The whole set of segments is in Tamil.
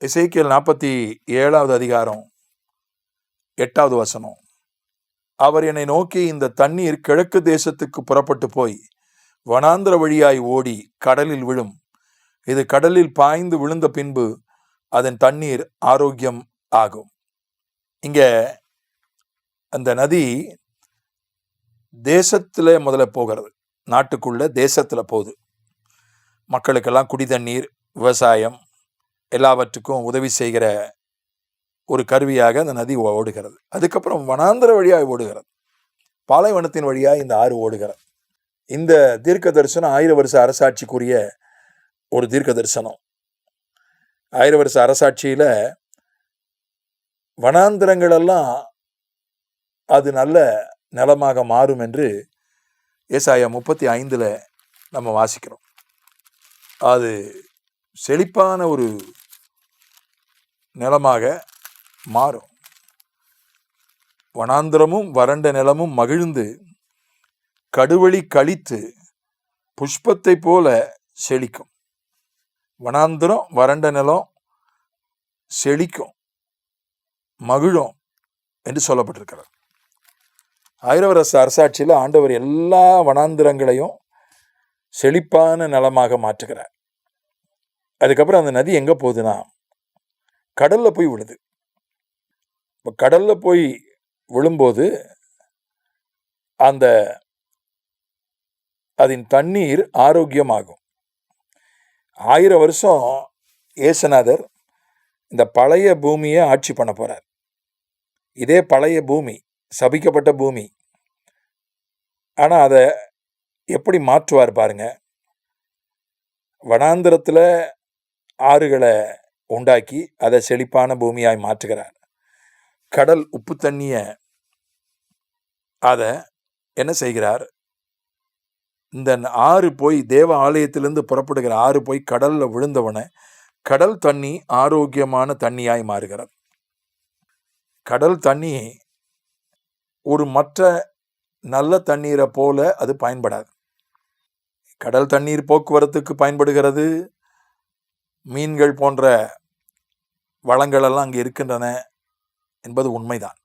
எசேக்கியேல் 47வது அதிகாரம் 8வது வசனம். அவர் என்னை நோக்கி, இந்த தண்ணீர் கிழக்கு தேசத்துக்கு புறப்பட்டு போய் வனாந்திர வழியாய் ஓடி கடலில் விழும். இது கடலில் பாய்ந்து விழுந்த பின்பு அதன் தண்ணீர் ஆரோக்கியம் ஆகும். இங்க அந்த நதி தேசத்துல முதல்ல போகிறது, நாட்டுக்குள்ள தேசத்துல போகுது. மக்களுக்கெல்லாம் குடி தண்ணீர், விவசாயம் எல்லாவற்றுக்கும் உதவி செய்கிற ஒரு கருவியாக அந்த நதி ஓடுகிறது. அதுக்கப்புறம் வனாந்திர வழியாக ஓடுகிறது, பாலைவனத்தின் வழியாக இந்த ஆறு ஓடுகிறது. இந்த தீர்க்க தரிசனம் 1000 வருஷ அரசாட்சிக்குரிய ஒரு தீர்க்க தரிசனம். 1000 வருஷ அரசாட்சியில வனாந்திரங்கள் எல்லாம் அது நல்ல நிலமாக மாறும் என்று ஏசாயா 35 நம்ம வாசிக்கிறோம். அது செழிப்பான ஒரு நிலமாக மாறும். வனாந்திரமும் வறண்ட நிலமும் மகிழ்ந்து கடுவழி கழித்து புஷ்பத்தை போல செழிக்கும். வனாந்திரம் வறண்ட நிலம் செழிக்கும், மகிழும் என்று சொல்லப்பட்டிருக்கிறது. 1000 வருஷ அரசாட்சியில் ஆண்டவர் எல்லா வனாந்திரங்களையும் செழிப்பான நிலமாக மாற்றுகிறார். அதுக்கப்புறம் அந்த நதி எங்க போகுதுன்னா கடல்ல போய் விழுது. இப்போ கடல்ல போய் விழும்போது அதன் தண்ணீர் ஆரோக்கியமாகும். 1000 வருஷம் ஏசுநாதர் இந்த பழைய பூமியை ஆட்சி பண்ண போறார். இதே பழைய பூமி சபிக்கப்பட்ட பூமி. ஆனா அதை எப்படி மாற்றுவார் பாருங்க. வனாந்திரத்துல ஆறுகளை உண்டாக்கி அதை செழிப்பான பூமியாய் மாற்றுகிறார். கடல் உப்பு தண்ணிய அதை என்ன செய்கிறார், இந்த ஆறு போய் தேவ ஆலயத்திலிருந்து புறப்படுகிற ஆறு போய் கடல்ல விழுந்தவன கடல் தண்ணி ஆரோக்கியமான தண்ணியாய் மாறுகிறது. கடல் தண்ணி ஒரு மற்ற நல்ல தண்ணீரை போல அது பயன்படாது. கடல் தண்ணீர் போக்குவரத்துக்கு பயன்படுகிறது, மீன்கள் போன்ற வளங்கள் எல்லாம் அங்கே இருக்கின்றன என்பது உண்மைதான்.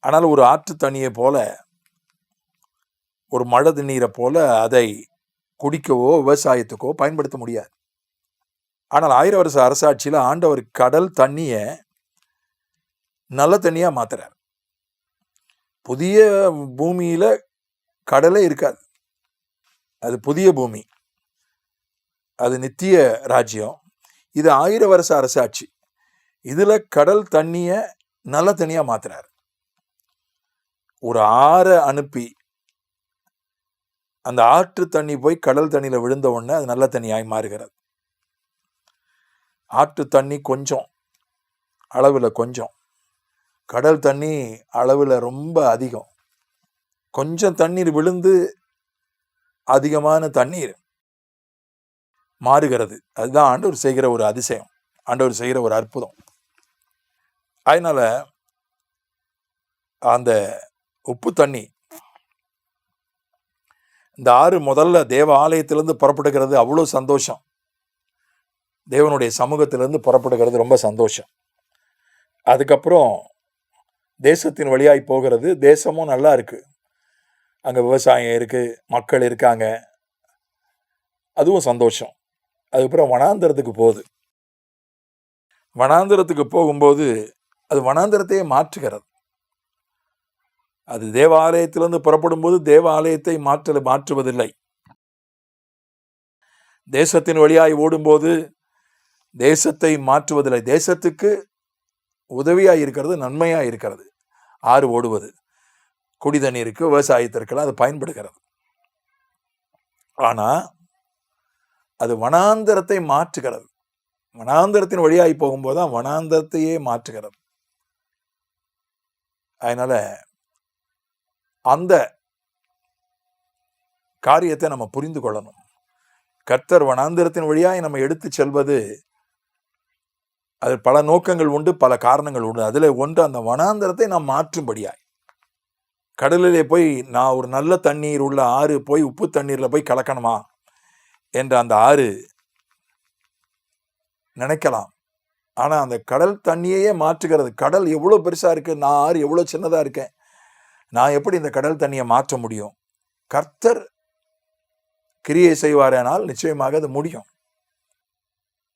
ஆனால் ஒரு ஆற்று தண்ணியை போல, ஒரு மழை தண்ணீரை போல அதை குடிக்கவோ விவசாயத்துக்கோ பயன்படுத்த முடியாது. ஆனால் 1000 வருஷ அரசாட்சியில் ஆண்டவர் கடல் தண்ணிய நல்ல தண்ணியா மாத்துறார். புதிய பூமியில கடலே இருக்காது, அது புதிய பூமி, அது நித்திய ராஜ்யம். இது 1000 வருஷ அரசாட்சி. இதுல கடல் தண்ணிய நல்ல தண்ணியா மாத்துறாரு. ஒரு ஆறை அனுப்பி அந்த ஆற்று தண்ணி போய் கடல் தண்ணியில விழுந்த உடனே அது நல்ல தண்ணியாய் மாறுகிறது. ஆற்று தண்ணி கொஞ்சம் அளவுல கொஞ்சம், கடல் தண்ணி அளவுல ரொம்ப அதிகம். கொஞ்சம் தண்ணீர் விழுந்து அதிகமான தண்ணீர் மாறுகிறது. அதுதான் ஆண்டவர் செய்கிற ஒரு அதிசயம், ஆண்டவர் செய்கிற ஒரு அற்புதம். அதனால அந்த உப்பு தண்ணி, இந்த ஆறு முதல்ல தேவ ஆலயத்திலிருந்து புறப்படுகிறது, அவ்வளோ சந்தோஷம். தேவனுடைய சமூகத்திலிருந்து புறப்படுகிறது, ரொம்ப சந்தோஷம். அதுக்கப்புறம் தேசத்தின் வழியாய் போகிறது. தேசமும் நல்லா இருக்கு, அங்க விவசாயம் இருக்கு, மக்கள் இருக்காங்க, அதுவும் சந்தோஷம். அதுக்கப்புறம் வனாந்திரத்துக்கு போகுது. வனாந்திரத்துக்கு போகும்போது அது வனாந்திரத்தையே மாற்றுகிறது. அது தேவாலயத்திலிருந்து புறப்படும் போது தேவாலயத்தை மாற்றுவதில்லை. தேசத்தின் வழியாய் ஓடும்போது தேசத்தை மாற்றுவதில்லை. தேசத்துக்கு உதவியாய் இருக்கிறது, நன்மையாய் இருக்கிறது. ஆறு ஓடுவது குடி தண்ணீருக்கு, விவசாயத்திற்கெல்லாம் அது பயன்படுகிறது. ஆனா அது வனாந்தரத்தை மாற்றுகிறது. வனாந்தரத்தின் வழியாய் போகும்போது தான் வனாந்தரத்தையே மாற்றுகிறது. அதனால அந்த காரியத்தை நம்ம புரிந்து கொள்ளணும். கர்த்தர் வனாந்தரத்தின் வழியாய் நம்ம எடுத்து செல்வது, அது பல நோக்கங்கள் உண்டு, பல காரணங்கள் உண்டு. அதுல ஒன்று அந்த வனாந்தரத்தை நாம் மாற்றும்படியாய். கடலிலே போய் நான் ஒரு நல்ல தண்ணீர் உள்ள ஆறு போய் உப்பு தண்ணீர்ல போய் கலக்கணுமா என்ற அந்த ஆறு நினைக்கலாம். ஆனா அந்த கடல் தண்ணியையே மாற்றுகிறது. கடல் எவ்வளவு பெருசா இருக்கு, நான் ஆறு எவ்வளவு சின்னதா இருக்கேன், நான் எப்படி இந்த கடல் தண்ணியை மாற்ற முடியும்? கர்த்தர் கிரியை செய்வாரேனால் நிச்சயமாக அது முடியும்.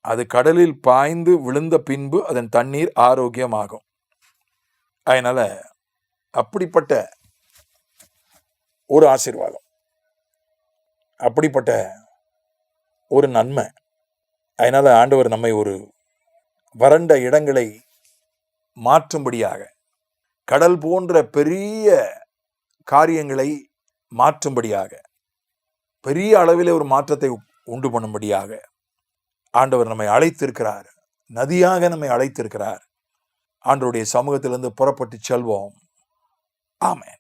அது கடலில் பாய்ந்து விழுந்த பின்பு அதன் தண்ணீர் ஆரோக்கியமாகும். அதனால அப்படிப்பட்ட ஒரு ஆசீர்வாதம், அப்படிப்பட்ட ஒரு நன்மை. அதனால ஆண்டவர் நம்மை ஒரு வறண்ட இடங்களை மாற்றும்படியாக, கடல் போன்ற பெரிய காரியங்களை மாற்றும்படியாக, பெரிய அளவிலே ஒரு மாற்றத்தை உண்டு பண்ணும்படியாக ஆண்டவர் நம்மை அழைத்திருக்கிறார். நதியாக நம்மை அழைத்திருக்கிறார். ஆண்டவருடைய சமூகத்திலிருந்து புறப்பட்டு செல்வோம். ஆமென்.